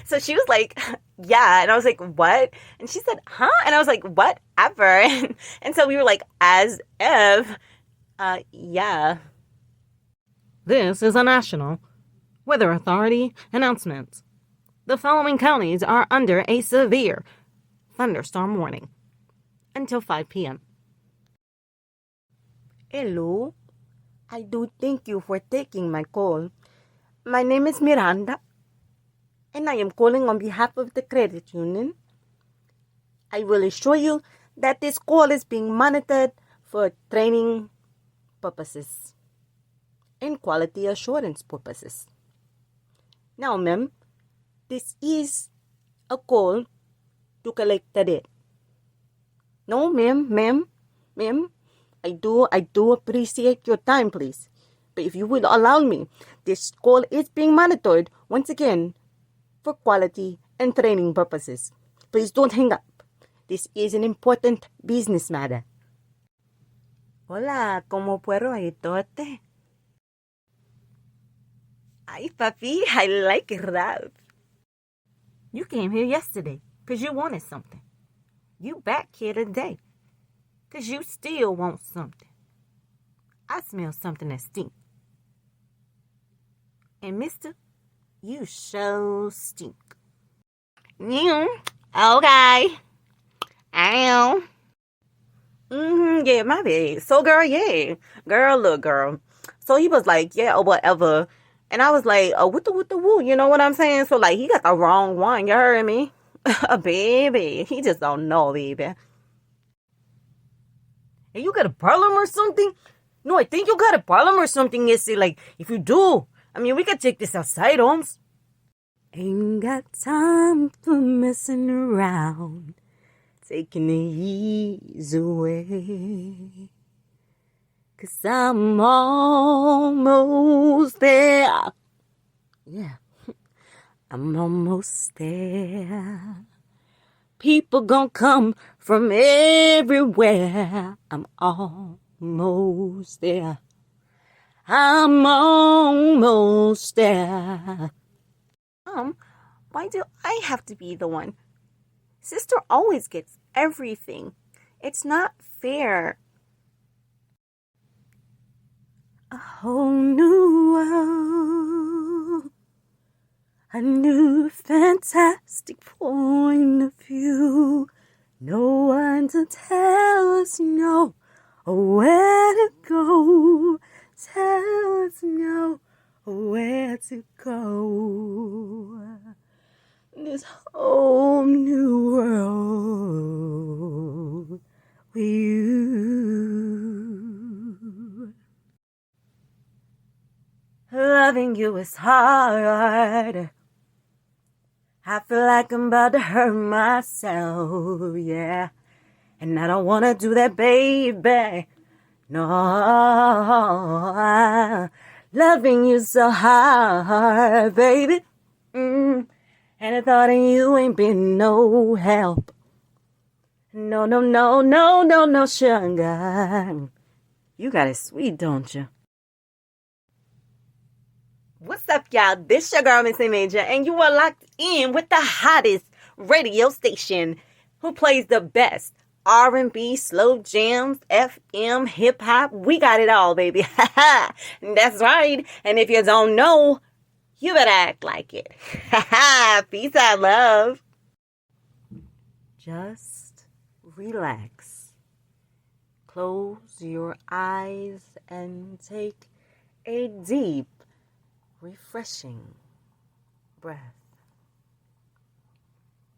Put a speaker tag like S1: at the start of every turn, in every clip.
S1: So she was like, yeah. And I was like, what? And she said, huh? And I was like, whatever. And so we were like, as if, yeah.
S2: This is a national weather authority announcement. The following counties are under a severe thunderstorm warning until 5 p.m.
S3: Hello, I do thank you for taking my call. My name is Miranda, and I am calling on behalf of the credit union. I will assure you that this call is being monitored for training purposes and quality assurance purposes. Now, ma'am, this is a call to collect the debt. No, ma'am, I do appreciate your time, please. But if you would allow me, this call is being monitored once again for quality and training purposes. Please don't hang up. This is an important business matter.
S1: Hola, ¿cómo puedo ayudarte? Ay, papi, I like that.
S2: You came here yesterday because you wanted something. You back here today because you still want something. I smell something that stinks. And mister, you so stink.
S1: Okay. I am. Yeah, my bad. So, girl, yeah. Girl, look, girl. So he was like, yeah, or whatever. And I was like, oh, what the woo? You know what I'm saying? So, like, he got the wrong one. You heard me? Baby. He just don't know, baby.
S2: And you got a problem or something? No, I think you got a problem or something, Issy. Like, if you do, I mean, we could take this outside, Holmes.
S3: Ain't got time for messing around, taking the ease away. 'Cause I'm almost there. Yeah, I'm almost there. People gonna come from everywhere. I'm almost there. I'm almost there.
S1: Why do I have to be the one? Sister always gets everything. It's not fair.
S3: A whole new world, a new fantastic point of view. No one to tell us no, or where to go. Tell us no, or where to go. This whole new world with you. Loving you is hard. I feel like I'm about to hurt myself, yeah. And I don't wanna do that, baby. No, loving you so hard, baby. And I thought of you ain't been no help. No, sugar. You got it sweet, don't you?
S1: What's up, y'all? This your girl, Missy Major, and you are locked in with the hottest radio station who plays the best R&B, slow jams, FM, hip-hop. We got it all, baby. That's right. And if you don't know, you better act like it. Peace out, love.
S3: Just relax. Close your eyes and take a deep, refreshing breath.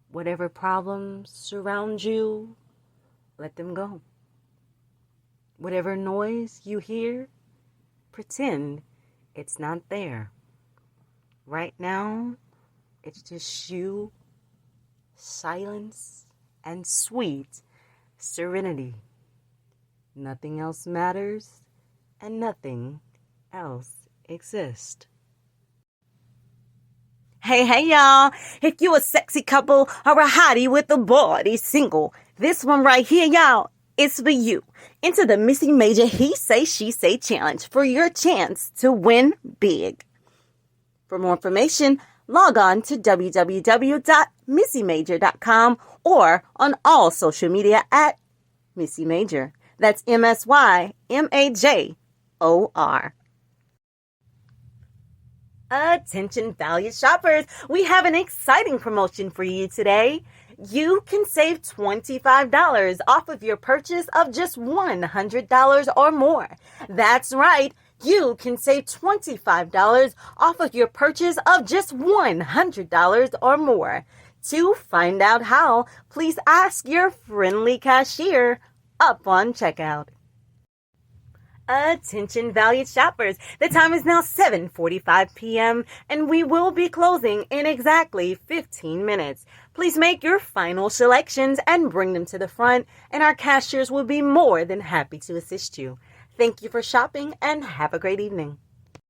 S3: Whatever problems surround you, let them go. Whatever noise you hear, pretend it's not there. Right now, it's just you, silence, and sweet serenity. Nothing else matters, and nothing else exists.
S1: Hey, y'all. If you a sexy couple or a hottie with a body single, this one right here, y'all, is for you. Enter the Missy Major He Say, She Say challenge for your chance to win big. For more information, log on to www.missymajor.com or on all social media at Missy Major. That's MSYMAJOR. Attention valued shoppers, we have an exciting promotion for you today. You can save $25 off of your purchase of just $100 or more. That's right. You can save $25 off of your purchase of just $100 or more. To find out how, please ask your friendly cashier up on checkout. Attention valued shoppers, the time is now 7:45 p.m. and we will be closing in exactly 15 minutes. Please make your final selections and bring them to the front, and our cashiers will be more than happy to assist you. Thank you for shopping and have a great evening.